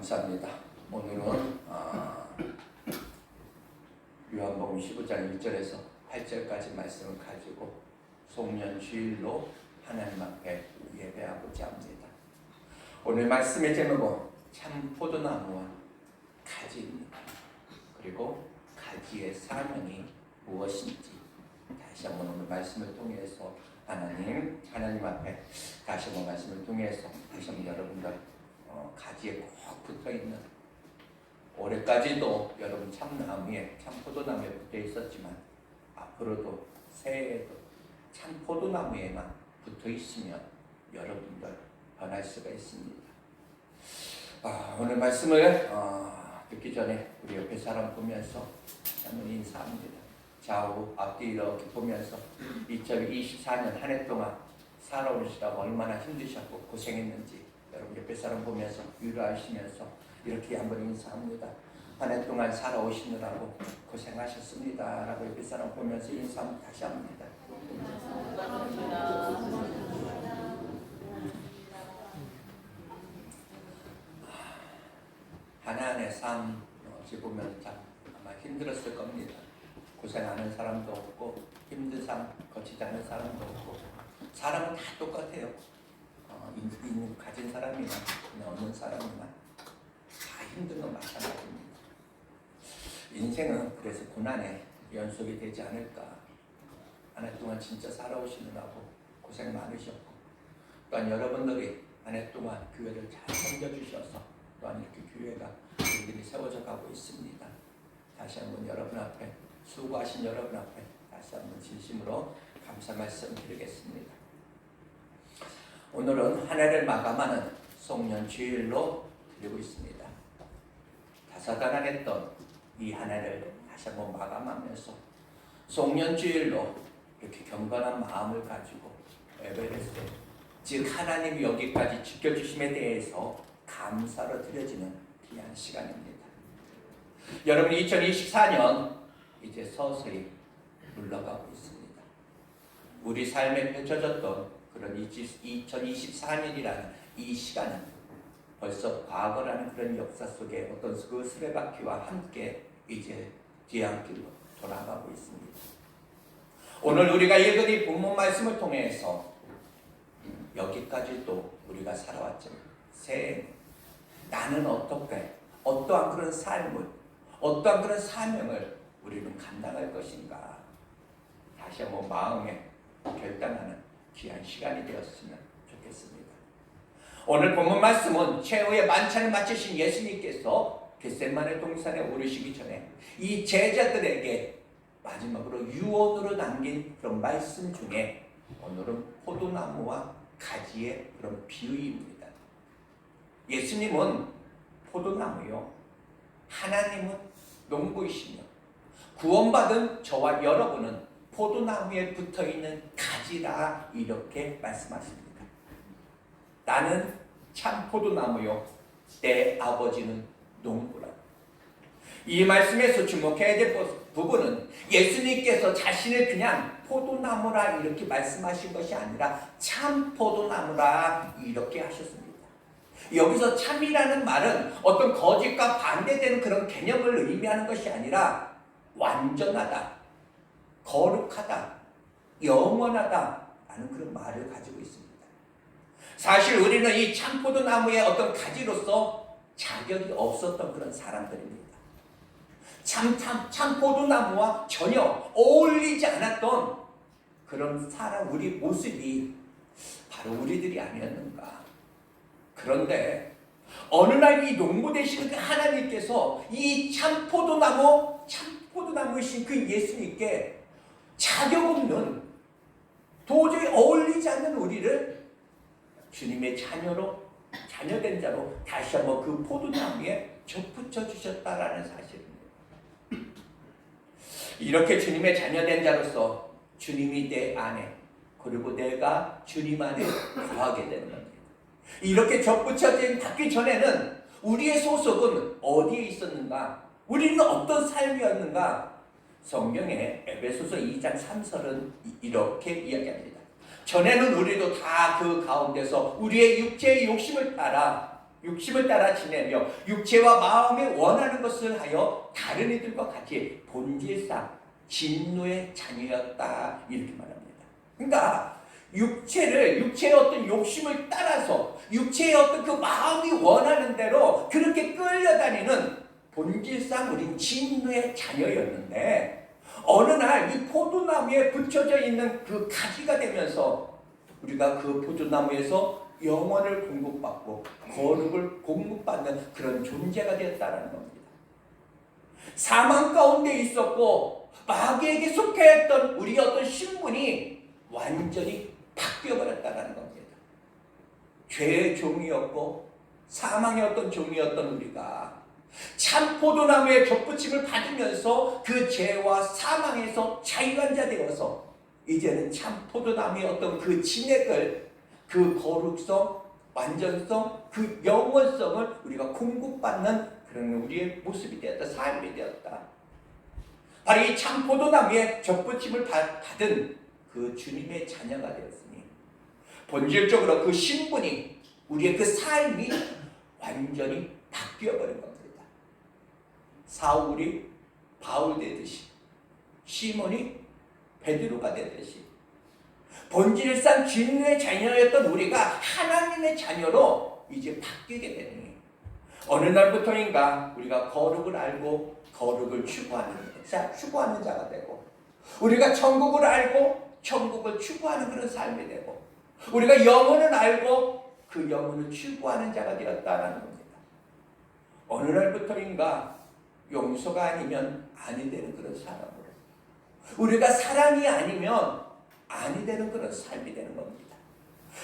감사합니다. 오늘은 요한복음 15장 1절에서 8절까지 말씀을 가지고 송년주일로 하나님 앞에 예배하고자 합니다. 오늘 말씀의 제목은 참 포도나무와 가지입니다. 그리고 가지의 사명이 무엇인지 다시 한번 오늘 말씀을 통해서 하나님 앞에 다시 한번 말씀을 통해서 다시 한번 여러분들 가지에 꼭 붙어있는, 올해까지도 여러분 참나무에, 참포도나무에 붙어 있었지만 앞으로도 새해에도 참포도나무에만 붙어 있으면 여러분들 변할 수가 있습니다. 오늘 말씀을 듣기 전에 우리 옆에 사람 보면서 한번 인사합니다. 좌우 앞뒤 이렇게 보면서 2024년 한 해 동안 살아오시다가 얼마나 힘드셨고 고생했는지 여러분 옆에 사람 보면서 위로하시면서 이렇게 한번 인사합니다. 한 해 동안 살아오시느라고 고생하셨습니다 라고 옆에 사람 보면서 인사 다시 합니다. 한 해의 삶 어찌 보면 참 아마 힘들었을 겁니다. 고생하는 사람도 없고 힘든 삶 거치지 않은 사람도 없고 사람은 다 똑같아요. 가진 사람이나 없는 사람이나 다 힘든 건 마찬가지입니다. 인생은 그래서 고난의 연속이 되지 않을까. 한 해 동안 진짜 살아오시느라고 고생 많으셨고 또한 여러분들이 한 해 동안 교회를 잘 섬겨주셔서 또한 이렇게 교회가 일들이 세워져 가고 있습니다. 다시 한번 여러분 앞에 수고하신 여러분 앞에 다시 한번 진심으로 감사 말씀 드리겠습니다. 오늘은 한 해를 마감하는 송년주일로 드리고 있습니다. 다사다난했던 이 한 해를 다시 한번 마감하면서 송년주일로 이렇게 경건한 마음을 가지고 예배했을 즉 하나님이 여기까지 지켜주심에 대해서 감사로 드려지는 귀한 시간입니다. 여러분 2024년 이제 서서히 물러가고 있습니다. 우리 삶에 펼쳐졌던 그런 2024년이라는 이 시간은 벌써 과거라는 그런 역사 속에 어떤 그 수레바퀴와 함께 이제 뒤안길로 돌아가고 있습니다. 오늘 우리가 읽은 이 본문 말씀을 통해서 여기까지 또 우리가 살아왔지만 새해 나는 어떻게 어떠한 그런 삶을 어떠한 그런 사명을 우리는 감당할 것인가 다시 한번 마음에 결단하는 귀한 시간이 되었으면 좋겠습니다. 오늘 본문 말씀은 최후의 만찬을 마치신 예수님께서 겟세마네 동산에 오르시기 전에 이 제자들에게 마지막으로 유언으로 남긴 그런 말씀 중에 오늘은 포도나무와 가지의 그런 비유입니다. 예수님은 포도나무요, 하나님은 농부이시며 구원받은 저와 여러분은 포도나무에 붙어있는 가지라 이렇게 말씀하십니다. 나는 참 포도나무요 내 아버지는 농부라. 이 말씀에서 주목해야 될 부분은 예수님께서 자신을 그냥 포도나무라 이렇게 말씀하신 것이 아니라 참 포도나무라 이렇게 하셨습니다. 여기서 참이라는 말은 어떤 거짓과 반대되는 그런 개념을 의미하는 것이 아니라 완전하다, 거룩하다, 영원하다 라는 그런 말을 가지고 있습니다. 사실 우리는 이 참포도나무의 어떤 가지로서 자격이 없었던 그런 사람들입니다. 참포도나무와 전혀 어울리지 않았던 그런 사람, 우리 모습이 바로 우리들이 아니었는가. 그런데 어느 날 이 농부 되시는 그 하나님께서 이 참포도나무이신 그 예수님께 자격 없는 도저히 어울리지 않는 우리를 주님의 자녀된 자로 다시 한번 그 포도나무에 접붙여 주셨다라는 사실입니다. 이렇게 주님의 자녀된 자로서 주님이 내 안에 그리고 내가 주님 안에 거하게 되는 겁니다. 이렇게 접붙여진 받기 전에는 우리의 소속은 어디에 있었는가? 우리는 어떤 삶이었는가? 성경의 에베소서 2장 3절은 이렇게 이야기합니다. 전에는 우리도 다 그 가운데서 우리의 육체의 욕심을 따라 육심을 따라 지내며 육체와 마음이 원하는 것을 하여 다른 이들과 같이 본질상 진노의 자녀였다 이렇게 말합니다. 그러니까 육체의 어떤 욕심을 따라서 육체의 어떤 그 마음이 원하는 대로 그렇게 끌려다니는 본질상 우린 진노의 자녀였는데 어느 날 이 포도나무에 붙여져 있는 그 가지가 되면서 우리가 그 포도나무에서 영원을 공급받고 거룩을 공급받는 그런 존재가 되었다는 겁니다. 사망 가운데 있었고 마귀에게 속해했던 우리의 어떤 신분이 완전히 바뀌어버렸다는 겁니다. 죄의 종이었고 사망의 어떤 종이었던 우리가 참 포도나무의 접붙임을 받으면서 그 죄와 사망에서 자유한 자 되어서 이제는 참 포도나무의 어떤 그 진액을 그 거룩성, 완전성, 그 영원성을 우리가 공급받는 그런 우리의 모습이 되었다. 삶이 되었다. 바로 이 참 포도나무의 접붙임을 받은 그 주님의 자녀가 되었으니 본질적으로 그 신분이 우리의 그 삶이 완전히 바뀌어버린 겁니다. 사울이 바울 되듯이 시몬이 베드로가 되듯이 본질상 진노의 자녀였던 우리가 하나님의 자녀로 이제 바뀌게 되니 어느 날부터인가 우리가 거룩을 알고 거룩을 추구하는 자가 되고 우리가 천국을 알고 천국을 추구하는 그런 삶이 되고 우리가 영혼을 알고 그 영혼을 추구하는 자가 되었다는 겁니다. 어느 날부터인가 용서가 아니면 아니 되는 그런 사람으로 우리가 사랑이 아니면 아니 되는 그런 삶이 되는 겁니다.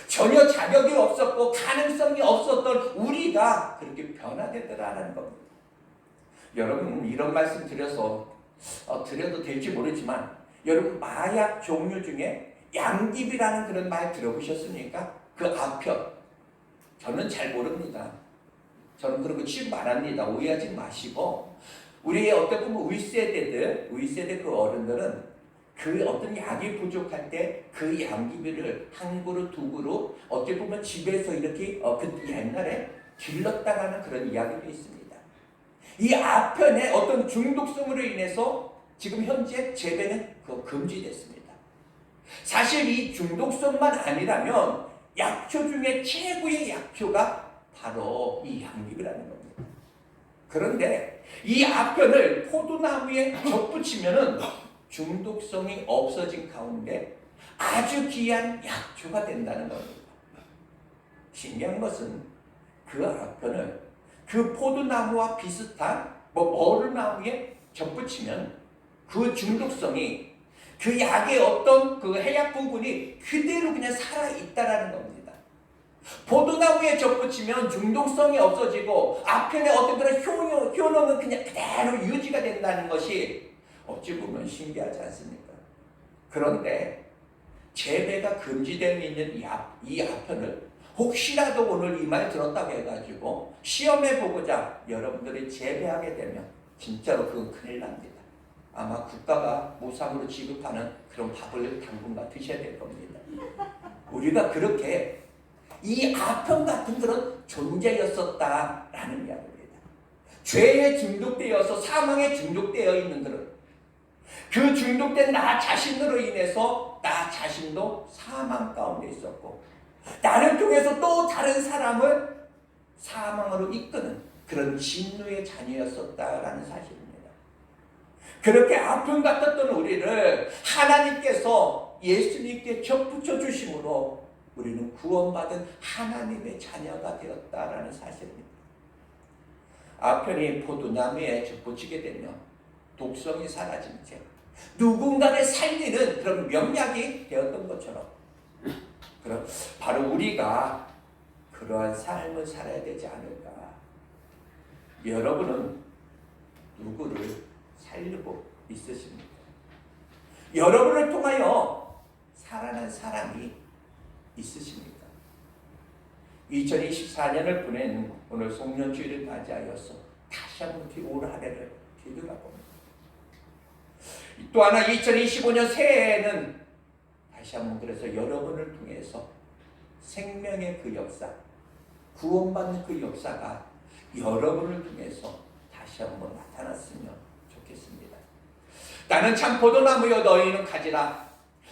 전혀 자격이 없었고 가능성이 없었던 우리가 그렇게 변화되더라는 겁니다. 여러분 이런 말씀 드려도 될지 모르지만 여러분 마약 종류 중에 양귀비라는 그런 말 들어보셨습니까? 그 아편 저는 잘 모릅니다. 저는 그런 거 취급 안 합니다. 오해하지 마시고 우리의 어떤 보면 윗세대 그 어른들은 그 어떤 약이 부족할 때 그 양귀비를 한 그루 두 그루 어떻게 보면 집에서 이렇게 그 옛날에 길렀다라는 그런 이야기도 있습니다. 이 아편의 어떤 중독성으로 인해서 지금 현재 재배는 금지됐습니다. 사실 이 중독성만 아니라면 약초 중에 최고의 약초가 바로 이 양귀비라는 겁니다. 그런데 이 아편을 포도나무에 접붙이면은 중독성이 없어진 가운데 아주 귀한 약초가 된다는 겁니다. 신기한 것은 그 아편을 그 포도나무와 비슷한 머루나무에 접붙이면 그 중독성이 그 약의 어떤 그 해약 부분이 그대로 그냥 살아있다라는 겁니다. 포도나무에 접붙이면 중독성이 없어지고 아편의 어떤 그런 효능은 그냥 그대로 유지가 된다는 것이 어찌 보면 신기하지 않습니까? 그런데 재배가 금지되어 있는 이 아편을 혹시라도 오늘 이 말 들었다고 해가지고 시험해 보고자 여러분들이 재배하게 되면 진짜로 그건 큰일 납니다. 아마 국가가 무상으로 지급하는 그런 밥을 당분간 드셔야 될 겁니다. 우리가 그렇게 이 아편 같은 그런 존재였었다라는 이야기입니다. 죄에 중독되어서 사망에 중독되어 있는 그 중독된 나 자신으로 인해서 나 자신도 사망 가운데 있었고 나를 통해서 또 다른 사람을 사망으로 이끄는 그런 진노의 자녀였었다라는 사실입니다. 그렇게 아픔 같았던 우리를 하나님께서 예수님께 접붙여 주심으로 우리는 구원받은 하나님의 자녀가 되었다라는 사실입니다. 아편이 포도나무에 접붙이게 되면 독성이 사라진 채 누군가를 살리는 그런 명약이 되었던 것처럼 그럼 바로 우리가 그러한 삶을 살아야 되지 않을까. 여러분은 누구를 살리고 있으십니까? 여러분을 통하여 살아난 사람이 있으십니까? 2024년을 보낸 오늘 송년주일을 맞이하여서 다시 한번 올 한 해를 뒤돌아봅니다. 또 하나 2025년 새해에는 다시 한번 그래서 여러분을 통해서 생명의 그 역사, 구원받는 그 역사가 여러분을 통해서 다시 한번 나타났으면 좋겠습니다. 나는 참 포도나무여 너희는 가지라.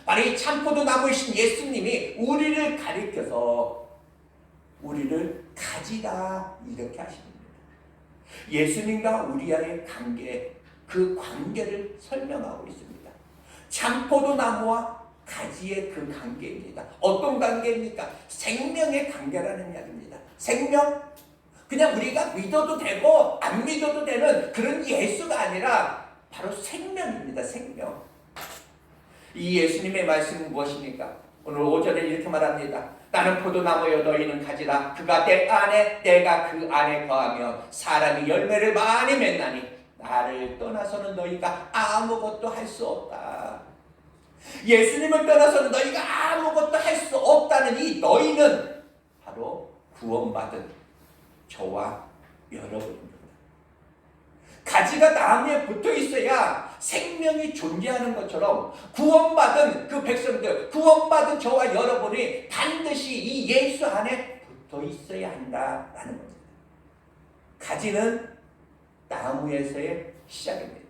바로 이 참 포도나무이신 예수님이 우리를 가리켜서 우리를 가지라 이렇게 하십니다. 예수님과 우리와의 관계, 그 관계를 설명하고 있습니다. 참 포도나무와 가지의 그 관계입니다. 어떤 관계입니까? 생명의 관계라는 이야기입니다. 생명? 그냥 우리가 믿어도 되고 안 믿어도 되는 그런 예수가 아니라 바로 생명입니다. 생명. 이 예수님의 말씀은 무엇입니까? 오늘 오전에 이렇게 말합니다. 나는 포도나무여 너희는 가지라. 그가 내 안에 내가 그 안에 거하며 사람이 열매를 많이 맺나니 나를 떠나서는 너희가 아무것도 할 수 없다. 예수님을 떠나서는 너희가 아무것도 할 수 없다는 이 너희는 바로 구원받은 저와 여러분입니다. 가지가 나무에 붙어 있어야 생명이 존재하는 것처럼 구원받은 그 백성들, 구원받은 저와 여러분이 반드시 이 예수 안에 붙어 있어야 한다라는 겁니다. 가지는 나무에서의 시작입니다.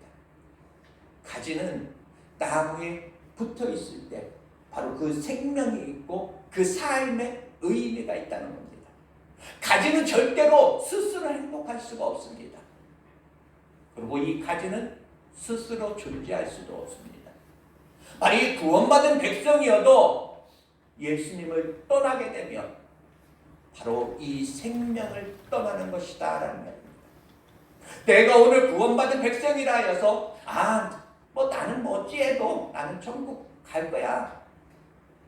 가지는 나무에 붙어 있을 때 바로 그 생명이 있고 그 삶의 의미가 있다는 겁니다. 가지는 절대로 스스로 행복할 수가 없습니다. 그리고 이 가지는 스스로 존재할 수도 없습니다. 바로 이 구원받은 백성이어도 예수님을 떠나게 되면 바로 이 생명을 떠나는 것이다 라는 말입니다. 내가 오늘 구원받은 백성이라 하여서 나는 어찌해도 나는 천국 갈 거야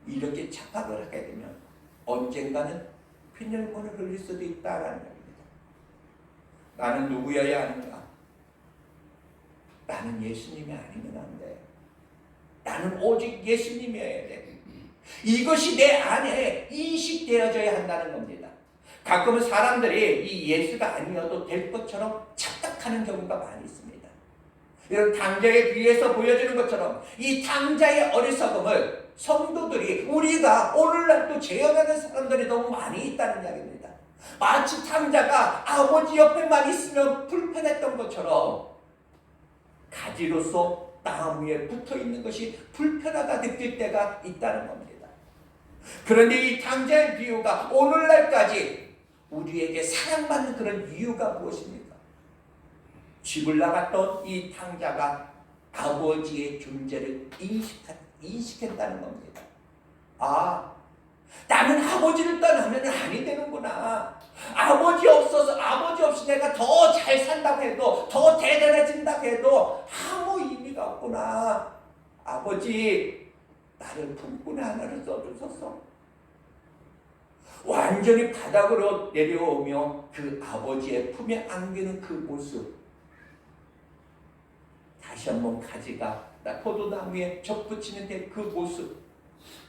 이렇게 착각을 하게 되면 언젠가는 핏물을 흘릴 수도 있다라는 겁니다. 나는 누구여야 하는가? 나는 예수님이 아니면 안 돼. 나는 오직 예수님이어야 돼. 이것이 내 안에 인식되어져야 한다는 겁니다. 가끔은 사람들이 이 예수가 아니어도 될 것처럼 착각하는 경우가 많이 있습니다. 이런 탕자의 비유에서 보여주는 것처럼 이 탕자의 어리석음을 성도들이 우리가 오늘날도 재현하는 사람들이 너무 많이 있다는 이야기입니다. 마치 탕자가 아버지 옆에만 있으면 불편했던 것처럼 가지로서 나무에 붙어있는 것이 불편하다 느낄 때가 있다는 겁니다. 그런데 이 탕자의 비유가 오늘날까지 우리에게 사랑받는 그런 이유가 무엇입니까? 집을 나갔던 이 탕자가 아버지의 존재를 인식했다는 겁니다. 나는 아버지를 떠나면 아니 되는구나. 아버지 없이 내가 더 잘 산다고 해도, 더 대단해진다고 해도 아무 의미가 없구나. 아버지, 나를 품꾼의 하나를 써주소서. 완전히 바닥으로 내려오며 그 아버지의 품에 안기는 그 모습. 다시 한번 가지가 포도나무에 접붙이는 그 모습.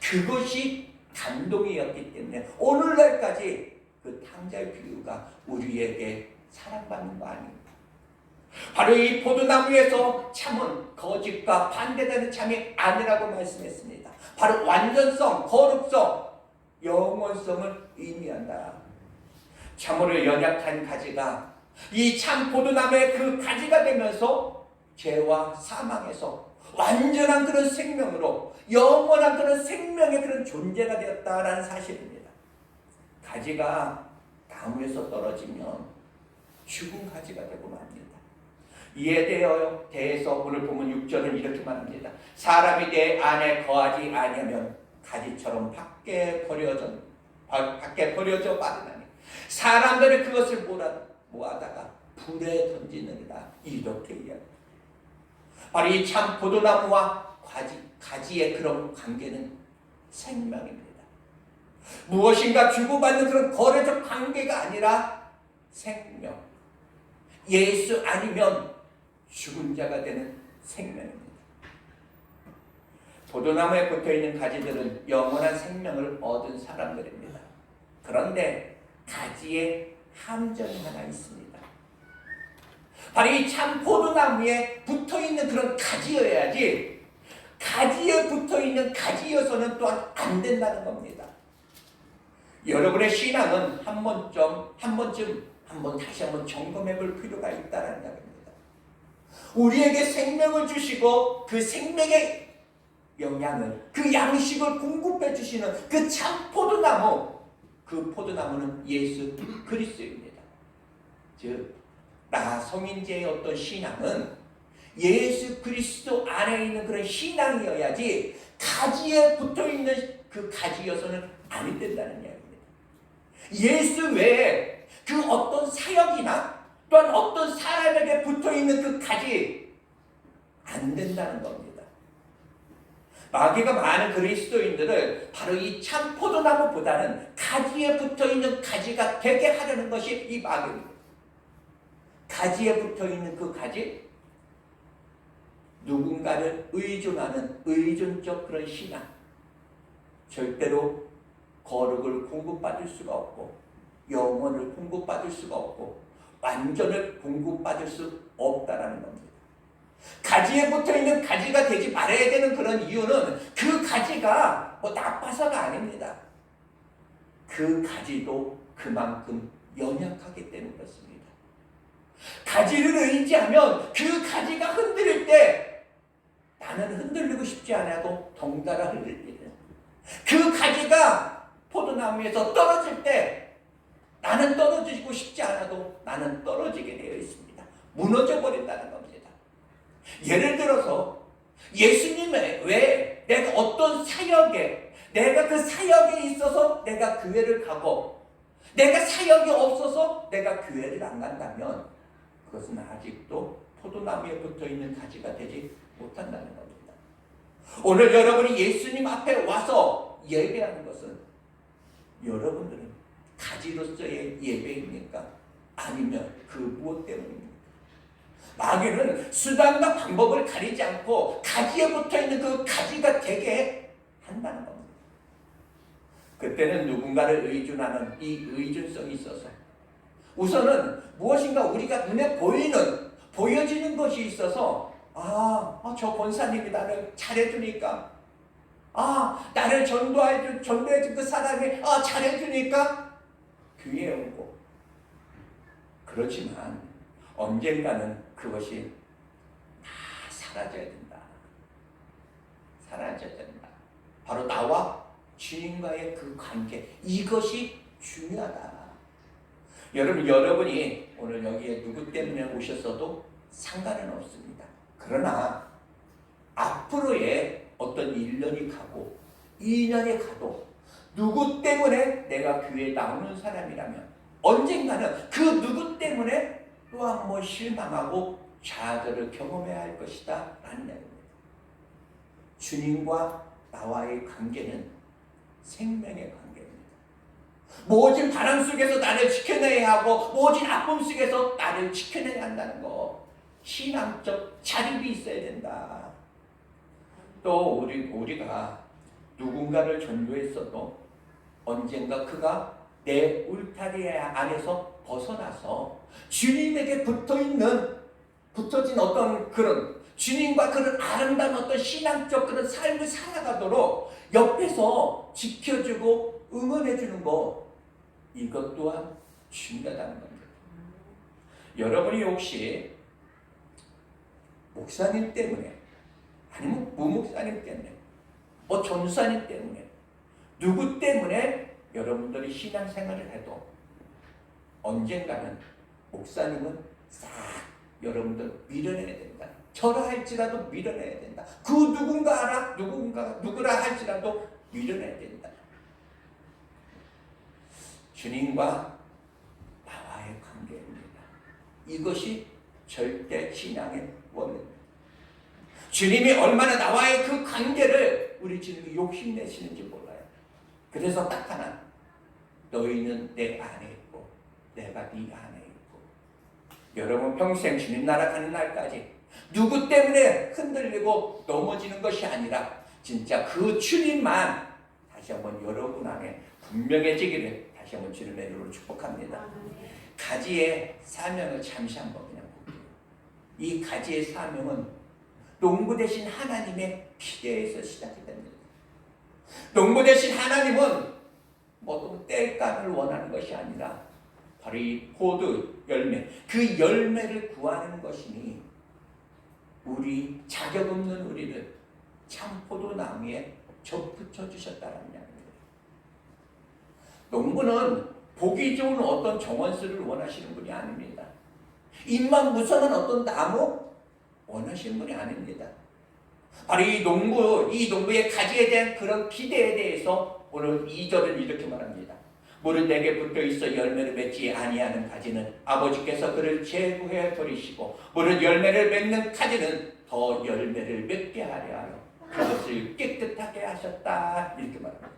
그것이 감동이었기 때문에 오늘날까지 그 탕자의 비유가 우리에게 사랑받는 거 아닙니까? 바로 이 포도나무에서 참은 거짓과 반대되는 참이 아니라고 말씀했습니다. 바로 완전성, 거룩성, 영원성을 의미한다. 참으로 연약한 가지가 이 참 포도나무의 그 가지가 되면서 죄와 사망에서 완전한 그런 생명으로 영원한 그런 생명의 그런 존재가 되었다라는 사실입니다. 가지가 나무에서 떨어지면 죽은 가지가 되고 맙니다. 이에 대해서 오늘 보면 6절은 이렇게 말합니다. 사람이 내 안에 거하지 아니하면 가지처럼 밖에 버려져 빠르나니 사람들이 그것을 모아다가 불에 던지느니라 이렇게 이야기합니다. 바로 이 참 포도나무와 가지의 그런 관계는 생명입니다. 무엇인가 주고받는 그런 거래적 관계가 아니라 생명. 예수 아니면 죽은 자가 되는 생명입니다. 포도나무에 붙어있는 가지들은 영원한 생명을 얻은 사람들입니다. 그런데 가지에 함정이 하나 있습니다. 바로 이 참 포도나무에 붙어있는 그런 가지여야지 가지에 붙어있는 가지여서는 또한 안 된다는 겁니다. 여러분의 신앙은 한 번쯤 다시 한번 점검해 볼 필요가 있다는 이야기입니다. 우리에게 생명을 주시고 그 생명의 영양을, 그 양식을 공급해 주시는 그 참 포도나무, 그 포도나무는 예수 그리스도입니다. 즉, 나 성인제의 어떤 신앙은 예수 그리스도 안에 있는 그런 신앙이어야지 가지에 붙어있는 그 가지여서는 안 된다는 이야기입니다. 예수 외에 그 어떤 사역이나 또한 어떤 사람에게 붙어있는 그 가지 안 된다는 겁니다. 마귀가 많은 그리스도인들을 바로 이 참 포도나무보다는 가지에 붙어있는 가지가 되게 하려는 것이 이 마귀입니다. 가지에 붙어있는 그 가지, 누군가를 의존하는 의존적 그런 신앙, 절대로 거룩을 공급받을 수가 없고 영혼을 공급받을 수가 없고 완전을 공급받을 수 없다라는 겁니다. 가지에 붙어있는 가지가 되지 말아야 되는 그런 이유는 그 가지가 나빠서가 아닙니다. 그 가지도 그만큼 연약하기 때문에 그렇습니다. 가지를 의지하면 그 가지가 흔들릴 때 나는 흔들리고 싶지 않아도 덩달아 흔들리는, 그 가지가 포도나무에서 떨어질 때 나는 떨어지고 싶지 않아도 나는 떨어지게 되어 있습니다. 무너져 버린다는 겁니다. 예를 들어서 예수님의 왜 내가 어떤 사역에, 내가 그 사역에 있어서 내가 교회를 가고 내가 사역이 없어서 내가 교회를 안 간다면 그것은 아직도 포도나무에 붙어있는 가지가 되지 못한다는 겁니다. 오늘 여러분이 예수님 앞에 와서 예배하는 것은 여러분들은 가지로서의 예배입니까? 아니면 그 무엇 때문입니까? 마귀는 수단과 방법을 가리지 않고 가지에 붙어있는 그 가지가 되게 한다는 겁니다. 그때는 누군가를 의존하는 이 의존성이 있어서 우선은 무엇인가 우리가 눈에 보여지는 것이 있어서 저 권사님이 나를 잘해주니까, 나를 전도해준 그 사람이 잘해주니까 교회에 오고, 그렇지만 언젠가는 그것이 다 사라져야 된다. 사라져야 된다. 바로 나와 주님과의 그 관계, 이것이 중요하다. 여러분이 오늘 여기에 누구 때문에 오셨어도 상관은 없습니다. 그러나 앞으로의 어떤 1년이 가고 2년이 가도 누구 때문에 내가 교회에 나오는 사람이라면 언젠가는 그 누구 때문에 또 한 번 실망하고 좌절을 경험해야 할 것이다 라는 이야기입니다. 주님과 나와의 관계는 생명의 관계입니다. 모진 바람 속에서 나를 지켜내야 하고 모진 아픔 속에서 나를 지켜내야 한다는 거, 신앙적 자립이 있어야 된다. 또 우리가 누군가를 전도했어도 언젠가 그가 내 울타리 안에서 벗어나서 주님에게 붙어진 어떤 그런 주님과 그런 아름다운 어떤 신앙적 그런 삶을 살아가도록 옆에서 지켜주고 응원해주는 거, 이것 또한 중요하다는 겁니다. 여러분이 혹시 목사님 때문에 아니면 부목사님 때문에 전사님 때문에 누구 때문에 여러분들이 신앙생활을 해도 언젠가는 목사님은 싹 여러분들 밀어내야 된다. 저라 할지라도 밀어내야 된다. 그 누구라 할지라도 밀어내야 된다. 주님과 나와의 관계입니다. 이것이 절대 신앙의 원리입니다. 주님이 얼마나 나와의 그 관계를 우리 주님이 욕심내시는지 몰라요. 그래서 딱 하나, 너희는 내 안에 있고 내가 네 안에 있고. 여러분 평생 주님 나라 가는 날까지 누구 때문에 흔들리고 넘어지는 것이 아니라 진짜 그 주님만 다시 한번 여러분 안에 분명해지기를 다시 한번 주님의 이름으로 축복합니다. 가지의 사명을 잠시 한번 그냥 볼게요. 이 가지의 사명은 농부 되신 하나님의 기대에서 시작이 됩니다. 농부 되신 하나님은 뭐 땔감을 원하는 것이 아니라 바로 이 포도 열매, 그 열매를 구하는 것이니 우리 자격 없는 우리를 참 포도나무에 접붙여 주셨다는 이야기입니다. 농부는 보기 좋은 어떤 정원수를 원하시는 분이 아닙니다. 잎만 무성한 어떤 나무 원하시는 분이 아닙니다. 바로 이 농부의 가지에 대한 그런 기대에 대해서 오늘 2절은 이렇게 말합니다. 무릇 내게 붙어 있어 열매를 맺지 아니하는 가지는 아버지께서 그를 제거해 버리시고 무릇 열매를 맺는 가지는 더 열매를 맺게 하려 하여 그것을 깨끗하게 하셨다. 이렇게 말합니다.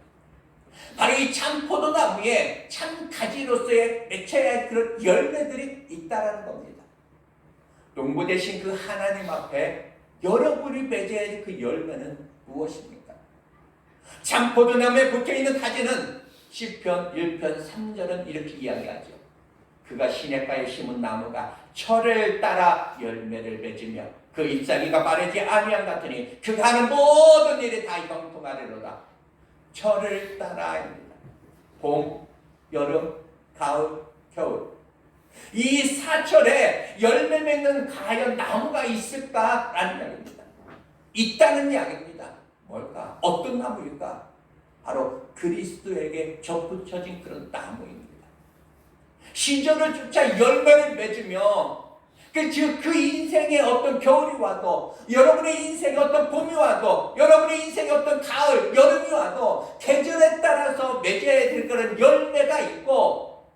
바로 이 참 포도나무에 참 가지로서의 맺혀야 할 그런 열매들이 있다라는 겁니다. 농부 대신 그 하나님 앞에 여러분이 맺어야 할 그 열매는 무엇입니까? 참 포도나무에 붙어있는 가지는 시편 1편 3절은 이렇게 이야기하죠. 그가 시냇가에 심은 나무가 철을 따라 열매를 맺으며 그 잎사귀가 마르지 아니함 같으니 그가 하는 모든 일이 다 형통하리로다. 철을 따라입니다. 봄, 여름, 가을, 겨울. 이 사철에 열매 맺는 과연 나무가 있을까라는 이야기입니다. 있다는 이야기입니다. 뭘까? 어떤 나무일까? 바로 그리스도에게 접붙여진 그런 나무입니다. 시절을 쫓아 열매를 맺으며 그 인생의 어떤 겨울이 와도 여러분의 인생의 어떤 봄이 와도 여러분의 인생의 어떤 가을, 여름이 와도 계절에 따라서 맺어야 될 그런 열매가 있고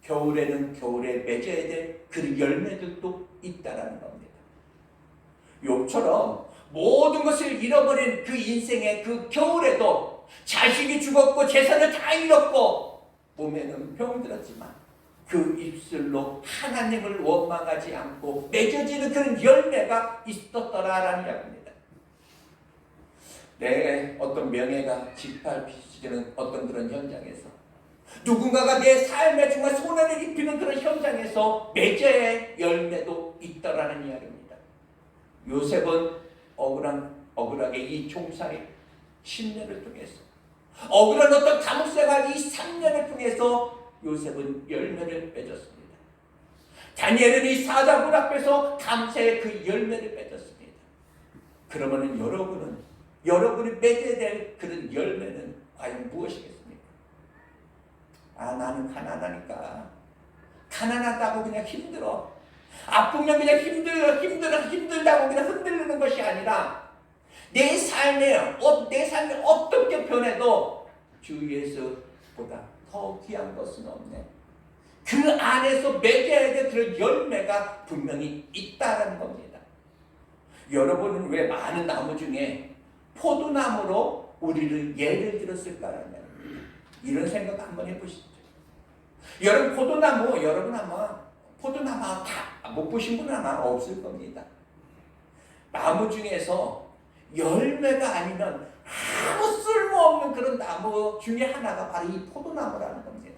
겨울에는 겨울에 맺어야 될 그 열매들도 있다라는 겁니다. 욥처럼 모든 것을 잃어버린 그 인생의 그 겨울에도 자식이 죽었고 재산을 다 잃었고 몸에는 병들었지만 그 입술로 하나님을 원망하지 않고 맺어지는 그런 열매가 있었더라라는 이야기입니다. 내 어떤 명예가 짓밟히는 어떤 그런 현장에서 누군가가 내 삶에 정말 손해를 입히는 그런 현장에서 맺어야 할 열매도 있더라는 이야기입니다. 요셉은 억울하게 이 종살이 10년을 통해서 억울한 어떤 감옥생활 이 3년을 통해서 요셉은 열매를 맺었습니다. 다니엘은 이 사자굴 앞에서 감사의 그 열매를 맺었습니다. 그러면 여러분이 맺어야 될 그런 열매는 과연 무엇이겠습니까? 나는 가난하니까 가난하다고 그냥 힘들어. 아프면 그냥 힘들다고 그냥 흔들리는 것이 아니라 내 삶이 어떻게 변해도 주 예수보다 더 귀한 것은 없네. 그 안에서 맺어야 될 그런 열매가 분명히 있다는 겁니다. 여러분은 왜 많은 나무 중에 포도나무로 우리를 예를 들었을까라는 겁니다. 이런 생각 한번 해보시죠. 여러분 포도나무 다 못 보신 분은 아마 없을 겁니다. 나무 중에서 열매가 아니면 아무 쓸모없는 그런 나무 중에 하나가 바로 이 포도나무라는 겁니다.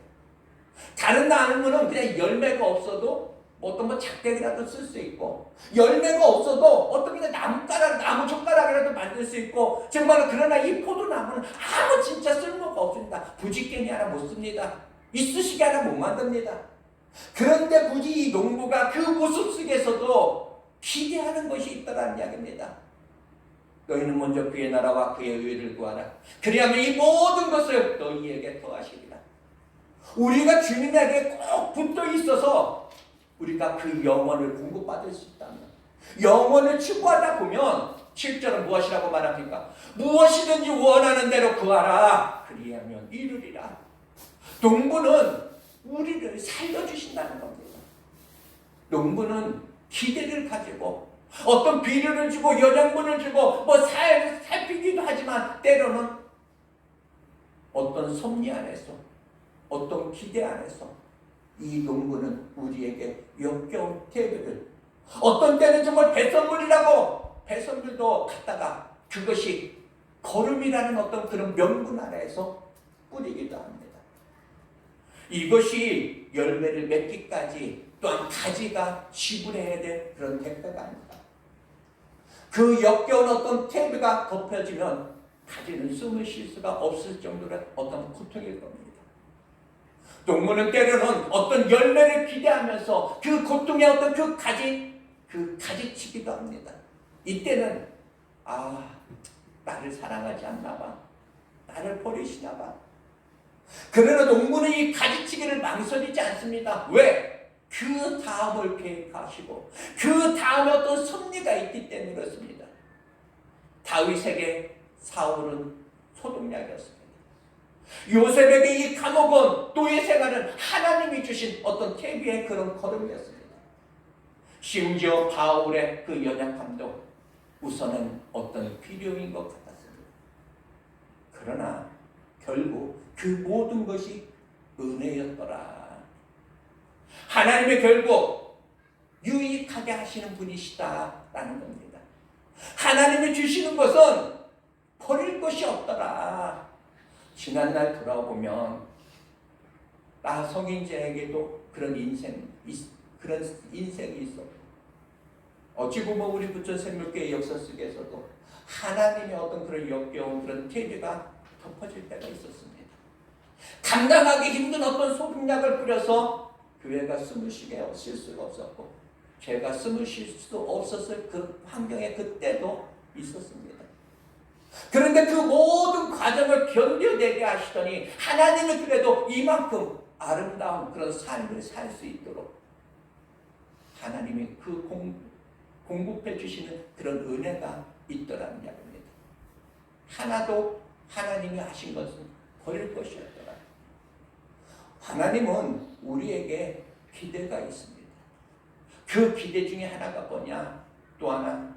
다른 나무는 그냥 열매가 없어도 어떤 작대기라도 쓸 수 있고 열매가 없어도 어떤 그냥 나무 젓가락이라도 만들 수 있고 정말 그러나 이 포도나무는 아무 진짜 쓸모가 없습니다. 부지깽이 하나 못 씁니다. 이쑤시개 하나 못 만듭니다. 그런데 굳이 이 농부가 그 모습 속에서도 기대하는 것이 있다는 이야기입니다. 너희는 먼저 그의 나라와 그의 의를 구하라. 그리하면 이 모든 것을 너희에게 더하시리라. 우리가 주님에게 꼭 붙어 있어서 우리가 그 영혼을 공급받을 수 있다면 영혼을 추구하다 보면 7절은 무엇이라고 말합니까? 무엇이든지 원하는 대로 구하라. 그리하면 이루리라. 농부는 우리를 살려주신다는 겁니다. 농부는 기대를 가지고 어떤 비료를 주고 영양분을 주고 살피기도 하지만 때로는 어떤 섭리 안에서 어떤 기대 안에서 이 농부는 우리에게 역겨운 태도를 어떤 때는 정말 배선물도 갖다가 그것이 거름이라는 어떤 그런 명분 아래에서 뿌리기도 합니다. 이것이 열매를 맺기까지 또한 가지가 지불해야 될 그런 대가가 아닙니다. 그 역겨운 어떤 태도가 덮여지면 가지는 숨을 쉴 수가 없을 정도의 어떤 고통일 겁니다. 동무는 때로는 어떤 열매를 기대하면서 그 고통의 어떤 그 가지치기도 합니다. 이때는 나를 사랑하지 않나 봐. 나를 버리시나 봐. 그러나 농부는 이 가지치기를 망설이지 않습니다. 왜? 그 다음을 계획하시고 그 다음에 어떤 섭리가 있기 때문에 그렇습니다. 다윗에게 사울은 소독약이었습니다. 요셉에게 이 감옥은 또의 생활은 하나님이 주신 어떤 태비의 그런 걸음이었습니다. 심지어 바울의 그 연약함도 우선은 어떤 필요인 것 같았습니다. 그러나 결국 그 모든 것이 은혜였더라. 하나님의 결국 유익하게 하시는 분이시다라는 겁니다. 하나님이 주시는 것은 버릴 것이 없더라. 지난날 돌아보면 나 성인자에게도 그런 인생이 있어. 어찌 보면 우리 부천 생명교회 역사 속에서도 하나님의 어떤 그런 역겨운 그런 태도가 덮어질 때가 있었습니다. 감당하기 힘든 어떤 소금약을 뿌려서 교회가 숨을 쉴 수가 없었고 죄가 숨을 쉴 수 없었을 그 환경에 그때도 있었습니다. 그런데 그 모든 과정을 견뎌내게 하시더니 하나님은 그래도 이만큼 아름다운 그런 삶을 살 수 있도록 하나님이 그 공급해 주시는 그런 은혜가 있더라는 이야기입니다. 하나도 하나님이 하신 것은 버릴 것이었더라. 하나님은 우리에게 기대가 있습니다. 그 기대 중에 하나가 뭐냐? 또 하나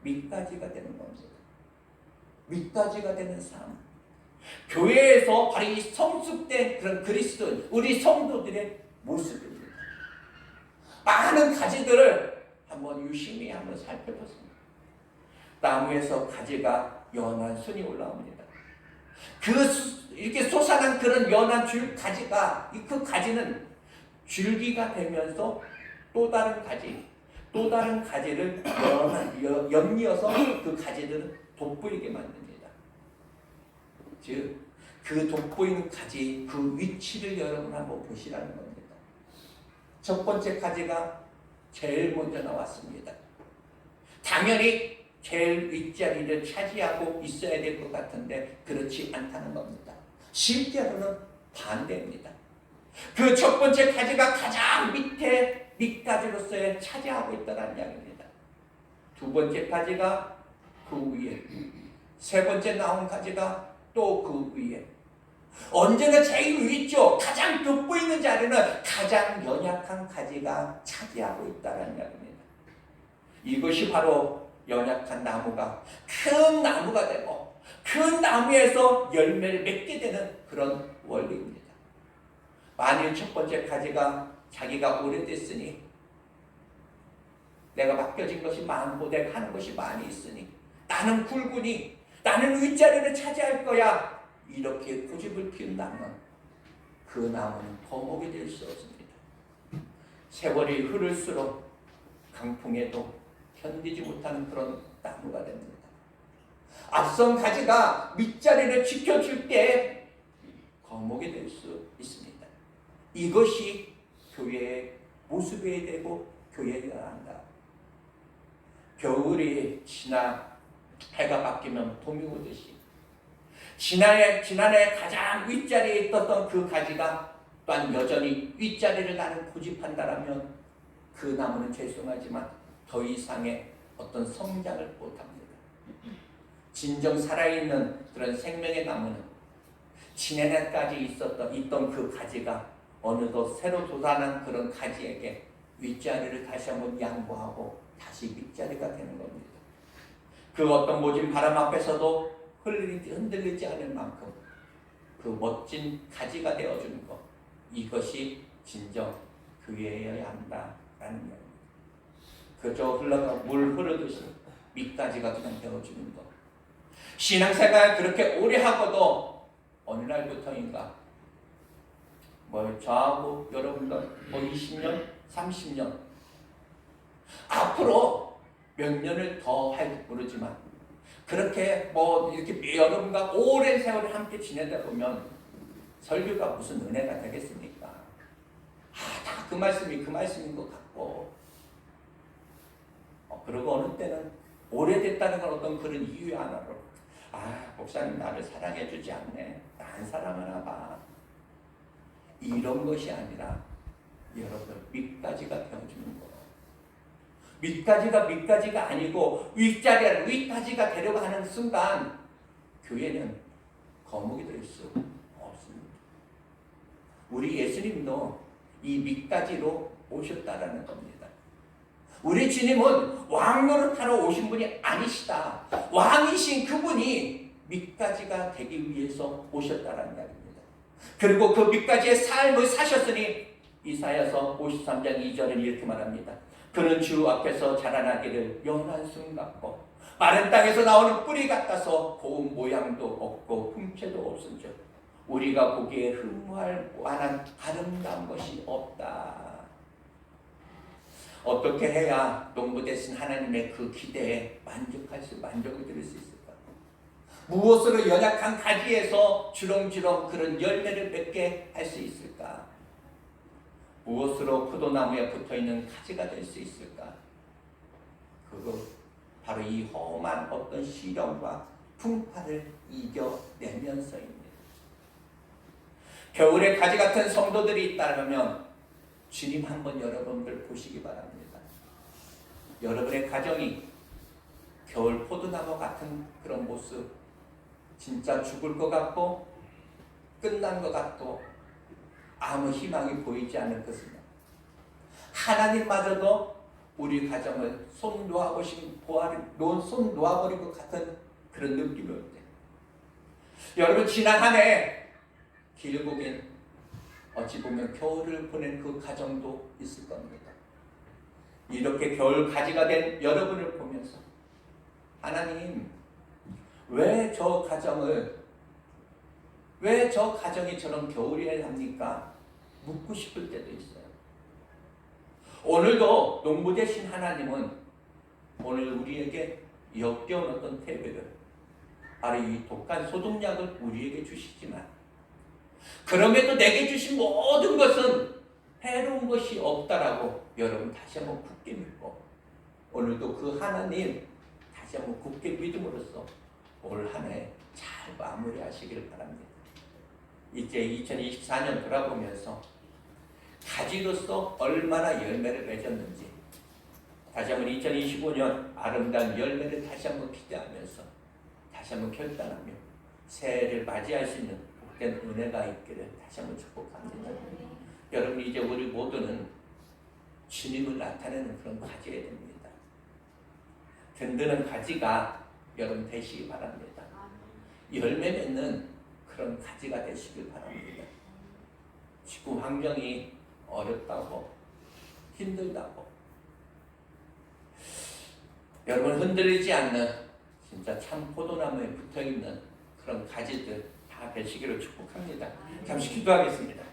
밑가지가 되는 겁니다. 밑가지가 되는 삶. 교회에서 바로 이 성숙된 그런 그리스도인 우리 성도들의 모습입니다. 많은 가지들을 한번 유심히 한번 살펴보습니다. 나무에서 가지가 연한 순이 올라옵니다. 이렇게 솟아난 그런 연한 가지가 그 가지는 줄기가 되면서 또 다른 가지를 연이어서 그 가지들은 돋보이게 만듭니다. 즉, 그 돋보이는 가지, 그 위치를 여러분 한번 보시라는 겁니다. 첫 번째 가지가 제일 먼저 나왔습니다. 당연히 제일 윗자리를 차지하고 있어야 될 것 같은데 그렇지 않다는 겁니다. 실제로는 반대입니다. 그 첫 번째 가지가 가장 밑가지로서의 차지하고 있다는 이야기입니다. 두 번째 가지가 그 위에, 세 번째 나온 가지가 또 그 위에. 언제나 제일 위쪽 가장 돋보이는 자리는 가장 연약한 가지가 차지하고 있다는 이야기입니다. 이것이 바로 연약한 나무가 큰 나무가 되고 큰 나무에서 열매를 맺게 되는 그런 원리입니다. 만일 첫 번째 가지가 자기가 오래됐으니 내가 맡겨진 것이 많고 내가 하는 것이 많이 있으니 나는 굵으니 나는 윗자리를 차지할 거야 이렇게 고집을 피운다면 그 나무는 거목이 될 수 없습니다. 세월이 흐를수록 강풍에도 견디지 못하는 그런 나무가 됩니다. 앞선 가지가 밑자리를 지켜줄 때 거목이 될 수 있습니다. 이것이 교회의 모습이 되고 교회여야 한다. 겨울이 지나 해가 바뀌면 봄이 오듯이 지난해 가장 윗자리에 있었던 그 가지가 또한 여전히 윗자리를 나는 고집한다라면 그 나무는 죄송하지만 더 이상의 어떤 성장을 못합니다. 진정 살아있는 그런 생명의 나무는 지난해까지 있던 그 가지가 어느덧 새로 돋아난 그런 가지에게 윗자리를 다시 한번 양보하고 다시 밑자리가 되는 겁니다. 그 어떤 모진 바람 앞에서도 흔들리지 않을 만큼 그 멋진 가지가 되어주는 것, 이것이 진정 교회여야 한다라는 이야기입니다. 그저 물 흐르듯이 밑가지가 그냥 되어주는 것. 신앙생활 그렇게 오래 하고도 어느 날부터인가 저하고 여러분들 20년, 30년 앞으로 몇 년을 더 할지 모르지만 그렇게 이렇게 여러분과 오랜 세월을 함께 지내다 보면 설교가 무슨 은혜가 되겠습니까? 다 그 말씀인 것 같고, 그리고 어느 때는 오래됐다는 건 어떤 그런 이유 하나로, 목사님 나를 사랑해 주지 않네, 나 안 사랑하나 봐. 이런 것이 아니라 여러분, 밑가지가 되어주는 거예요. 밑가지가 아니고 윗자리야, 윗가지가 되려고 하는 순간 교회는 거목이 될 수 없습니다. 우리 예수님도 이 밑가지로 오셨다라는 겁니다. 우리 주님은 왕 노릇하러 오신 분이 아니시다. 왕이신 그분이 밑가지가 되기 위해서 오셨다라는 이야기입니다. 그리고 그 밑가지의 삶을 사셨으니 이사야서 53장 2절은 이렇게 말합니다. 그는 주 앞에서 자라나기를 연한 순 같고 마른 땅에서 나오는 뿌리 같아서 고운 모양도 없고 흠채도 없은즉 우리가 보기에 흠모할 만한 아름다운 것이 없다. 어떻게 해야 농부 되신 하나님의 그 기대에 만족을 드릴 수 있을까? 무엇으로 연약한 가지에서 주렁주렁 그런 열매를 맺게 할 수 있을까? 무엇으로 포도나무에 붙어있는 가지가 될 수 있을까? 그거 바로 이 험한 어떤 시련과 풍파를 이겨내면서입니다. 겨울에 가지 같은 성도들이 있다면 주님 한번 여러분들 보시기 바랍니다. 여러분의 가정이 겨울 포도나무 같은 그런 모습, 진짜 죽을 것 같고 끝난 것 같고 아무 희망이 보이지 않을 것입니다. 하나님마저도 우리 가정을 손 놓아버린 것 같은 그런 느낌이 올 때, 여러분 지난 한 해 결국엔 어찌 보면 겨울을 보낸 그 가정도 있을 겁니다. 이렇게 겨울 가지가 된 여러분을 보면서 하나님, 왜 저 가정이 저런 겨울이어야 합니까? 묻고 싶을 때도 있어요. 오늘도 농부 되신 하나님은 오늘 우리에게 역겨운 어떤 태배를, 바로 이 독한 소독약을 우리에게 주시지만 그럼에도 내게 주신 모든 것은 해로운 것이 없다라고 여러분 다시 한번 굳게 믿고 오늘도 그 하나님 다시 한번 굳게 믿음으로써 올 한 해 잘 마무리하시길 바랍니다. 이제 2024년 돌아보면서 가지로서 얼마나 열매를 맺었는지 다시 한번 2025년 아름다운 열매를 다시 한번 기대하면서 다시 한번 결단하며 새해를 맞이할 수 있는 복된 은혜가 있기를 다시 한번 축복합니다. 여러분, 이제 우리 모두는 주님을 나타내는 그런 가지가 됩니다. 든든한 가지가 여러분 되시기 바랍니다. 열매 맺는 그런 가지가 되시길 바랍니다. 지금 환경이 어렵다고 힘들다고 여러분 흔들리지 않는 진짜 참 포도나무에 붙어있는 그런 가지들 다 되시기를 축복합니다. 잠시 기도하겠습니다.